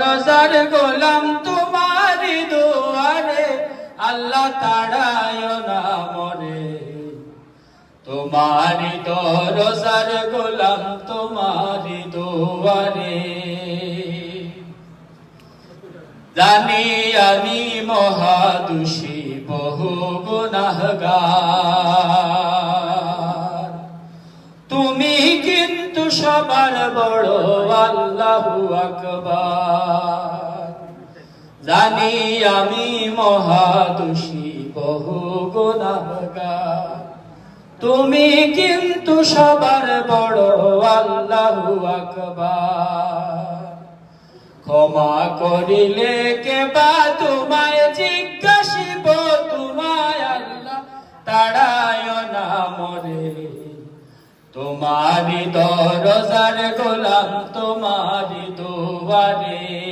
রোজার গোলাম তোমারি দুয়ারে, আল্লাহ তাড়ায় না মরে। তোমারি তো রোজার গোলাম তোমারি দুয়ারে। জানি আমি মহাদোষী বহু গুনাহগার, তুমি কিন্তু সবার বড় আল্লাহু আকবার। জানি আমি মহাদোষী বহু গুনাহগার, তুমি কিন্তু সবার বড় আল্লাহু আকবার। ক্ষমা করিলে কেবা তোমায় জিজ্ঞাসিব, তোমায় আল্লাহ তাড়ায় না মরে। তোমারি দরজার গোলাম তোমারি দুয়ারে।